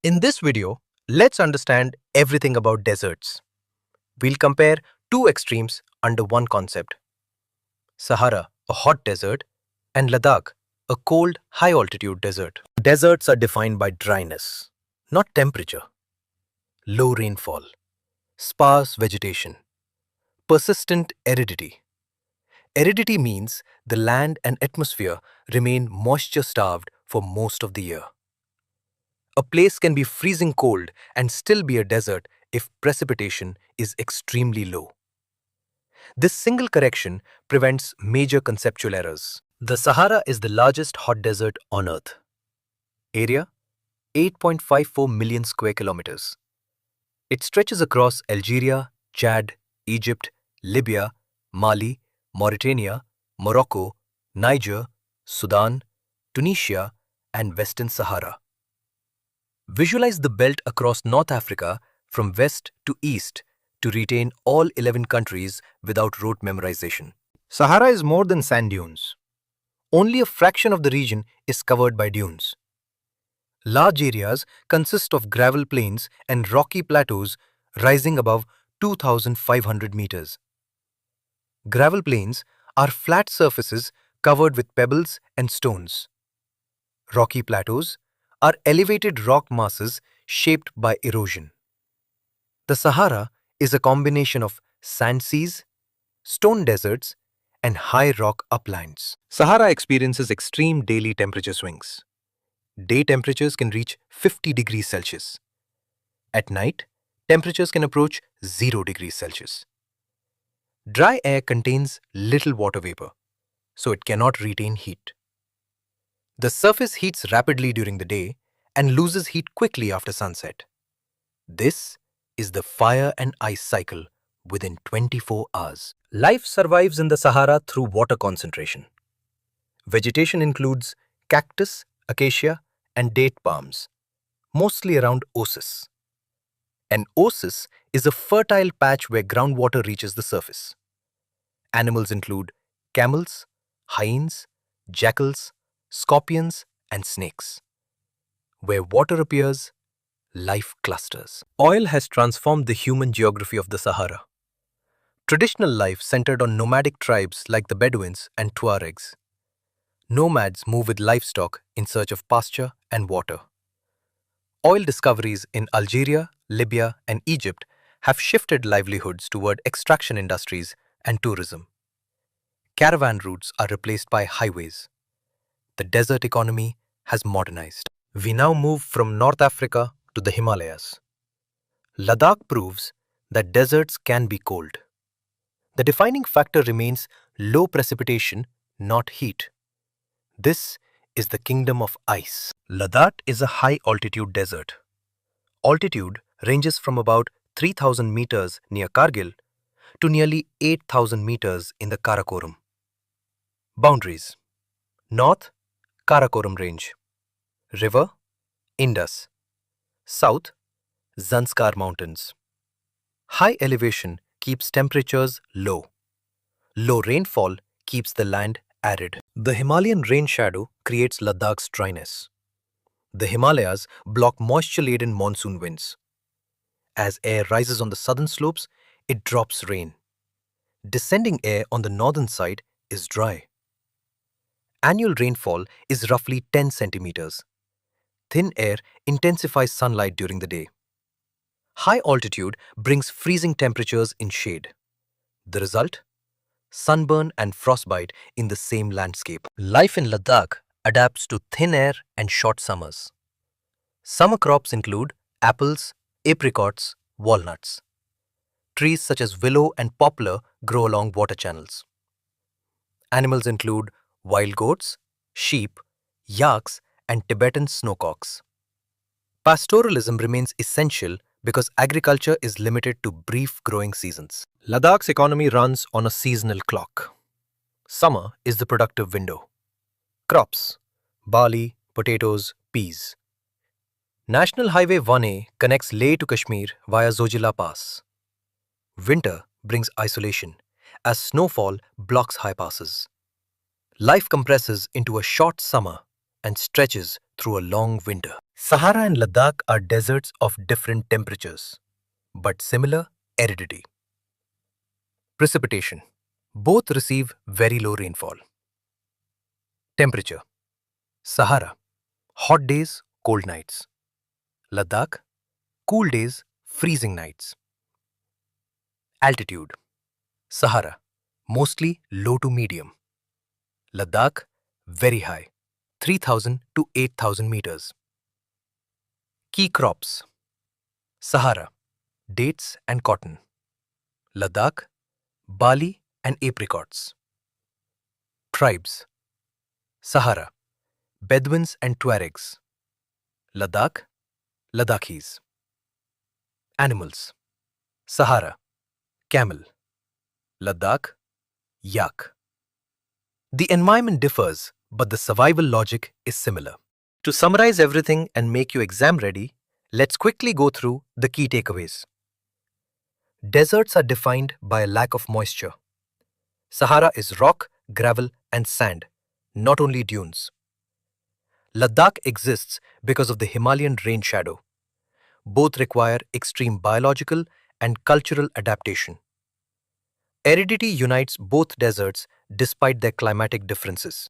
In this video, let's understand everything about deserts. We'll compare two extremes under one concept: Sahara, a hot desert, and Ladakh, a cold, high-altitude desert. Deserts are defined by dryness, not temperature, low rainfall, sparse vegetation, persistent aridity. Aridity means the land and atmosphere remain moisture-starved for most of the year. A place can be freezing cold and still be a desert if precipitation is extremely low. This single correction prevents major conceptual errors. The Sahara is the largest hot desert on Earth. Area: 8.54 million square kilometers. It stretches across Algeria, Chad, Egypt, Libya, Mali, Mauritania, Morocco, Niger, Sudan, Tunisia, and Western Sahara. Visualize the belt across North Africa from west to east to retain all 11 countries without rote memorization. Sahara is more than sand dunes. Only a fraction of the region is covered by dunes. Large areas consist of gravel plains and rocky plateaus rising above 2,500 meters. Gravel plains are flat surfaces covered with pebbles and stones. Rocky plateaus are elevated rock masses shaped by erosion. The Sahara is a combination of sand seas, stone deserts, and high rock uplands. Sahara experiences extreme daily temperature swings. Day temperatures can reach 50 degrees Celsius. At night, temperatures can approach 0 degrees Celsius. Dry air contains little water vapor, so it cannot retain heat. The surface heats rapidly during the day and loses heat quickly after sunset. This is the fire and ice cycle within 24 hours. Life survives in the Sahara through water concentration. Vegetation includes cactus, acacia, and date palms, mostly around oasis. An oasis is a fertile patch where groundwater reaches the surface. Animals include camels, hyenas, jackals, scorpions, and snakes. Where water appears, life clusters. Oil has transformed the human geography of the Sahara. Traditional life centered on nomadic tribes like the Bedouins and Tuaregs. Nomads move with livestock in search of pasture and water. Oil discoveries in Algeria, Libya, and Egypt have shifted livelihoods toward extraction industries and tourism. Caravan routes are replaced by highways. The desert economy has modernized. We now move from North Africa to the Himalayas. Ladakh proves that deserts can be cold. The defining factor remains low precipitation, not heat. This is the kingdom of ice. Ladakh is a high-altitude desert. Altitude ranges from about 3,000 meters near Kargil to nearly 8,000 meters in the Karakoram. Boundaries: North, Karakoram Range. River, Indus. South, Zanskar Mountains. High elevation keeps temperatures low. Low rainfall keeps the land arid. The Himalayan rain shadow creates Ladakh's dryness. The Himalayas block moisture-laden monsoon winds. As air rises on the southern slopes, it drops rain. Descending air on the northern side is dry. Annual rainfall is roughly 10 centimeters. Thin air intensifies sunlight during the day. High altitude brings freezing temperatures in shade. The result? Sunburn and frostbite in the same landscape. Life in Ladakh adapts to thin air and short summers. Summer crops include apples, apricots, walnuts. Trees such as willow and poplar grow along water channels. Animals include wild goats, sheep, yaks, and Tibetan snowcocks. Pastoralism remains essential because agriculture is limited to brief growing seasons. Ladakh's economy runs on a seasonal clock. Summer is the productive window. Crops: barley, potatoes, peas. National Highway 1A connects Leh to Kashmir via Zojila Pass. Winter brings isolation as snowfall blocks high passes. Life compresses into a short summer and stretches through a long winter. Sahara and Ladakh are deserts of different temperatures, but similar aridity. Precipitation. Both receive very low rainfall. Temperature. Sahara. Hot days, cold nights. Ladakh. Cool days, freezing nights. Altitude. Sahara. Mostly low to medium. Ladakh. Very high. 3,000 to 8,000 meters. Key crops. Sahara. Dates and cotton. Ladakh. Barley and apricots. Tribes. Sahara. Bedouins and Tuaregs. Ladakh. Ladakhis. Animals. Sahara. Camel. Ladakh. Yak. The environment differs, but the survival logic is similar. To summarize everything and make you exam ready, let's quickly go through the key takeaways. Deserts are defined by a lack of moisture. Sahara is rock, gravel, and sand, not only dunes. Ladakh exists because of the Himalayan rain shadow. Both require extreme biological and cultural adaptation. Aridity unites both deserts despite their climatic differences.